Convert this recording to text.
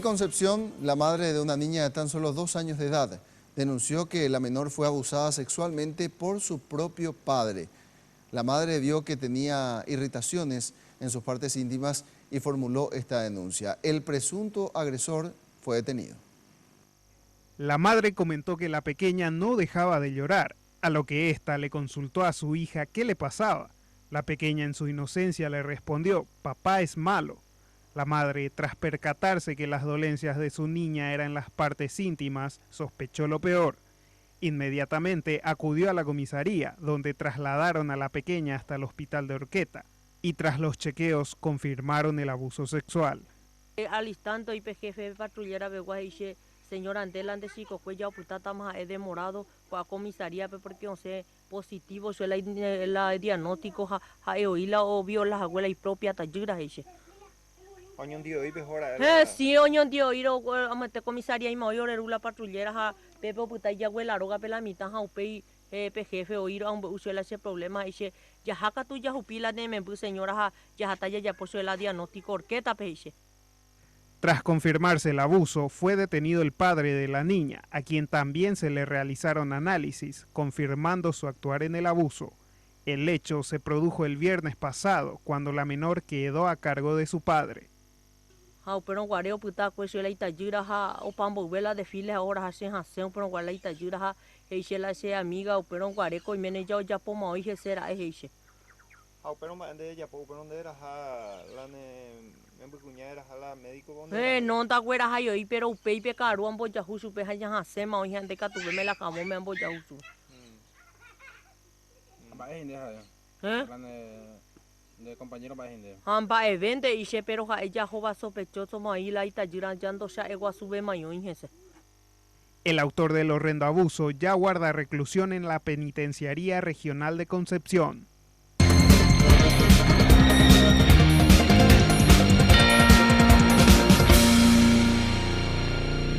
En Concepción, la madre de una niña de tan solo 2 años de edad denunció que la menor fue abusada sexualmente por su propio padre. La madre vio que tenía irritaciones en sus partes íntimas y formuló esta denuncia. El presunto agresor fue detenido. La madre comentó que la pequeña no dejaba de llorar, a lo que ésta le consultó a su hija qué le pasaba. La pequeña en su inocencia le respondió: papá es malo. La madre, tras percatarse que las dolencias de su niña eran en las partes íntimas, sospechó lo peor. Inmediatamente acudió a la comisaría, donde trasladaron a la pequeña hasta el hospital de Horqueta, y tras los chequeos confirmaron el abuso sexual. Al instante, IPGF patrullera dice: señor, antes si coge ya putata más he demorado a comisaría porque no sé positivo soy la diagnóstico ha oíla o vio las abuelas y propia tayura ese. Oñón dio y mejor. Sí, oñón dio ir a meter comisaría y mayor la patrullera ha pepe puta ya abuela roga pela mitad ha upei PGF oír a un usuela ese problema ese ya jaca tu ya upila de me señora ya talla ya puso la diagnóstico orqueta peixe. Tras confirmarse el abuso, fue detenido el padre de la niña, a quien también se le realizaron análisis, confirmando su actuar en el abuso. El hecho se produjo el viernes pasado, cuando la menor quedó a cargo de su padre. Pero guareo puta cueso la itayura o pambo vela de files ahora hacen pero guarda itayura la se amiga pero guareco y mene ya poma hoy será ese. Pero de ella pero donde era la membucuñera la médico no ta güera hayo y pero peipe caro ambo ya husu pe hayan hacema hoy ande ka tuve me la camo me ambo ya husu. De compañero para gente. Amba evente y se pero ella joba sospechoso maí la itayura yando ya egua sube mayo injese. El autor del horrendo abuso ya guarda reclusión en la Penitenciaría Regional de Concepción.